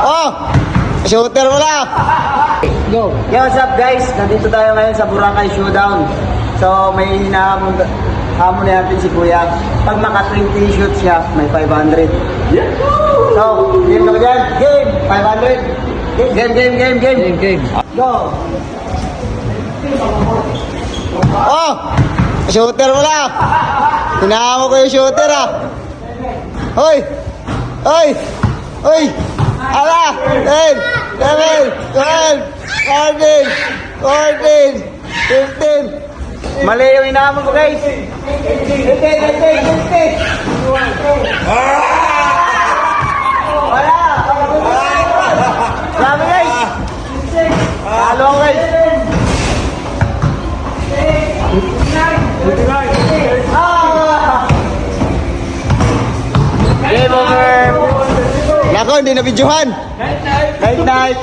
Oh! Shooter mo na! Go. Yo, what's up guys? Nandito tayo ngayon sa Boracay Showdown. So, may hinahamon natin si Kuya. Pag maka 20 shots siya, may 500. So, game ka ba dyan? Game! 500! Game! Go! Oh! Shooter mo na! Hinahamo ko yung shooter ah! Hoy! Hoy! Hoy! Ala! 10! 11! 12! 14! 15! Mali yung hinahamon ko guys! 15! Wala! Grabe guys! Halo ako guys! Game over! Nako, hindi na videohan! Night night!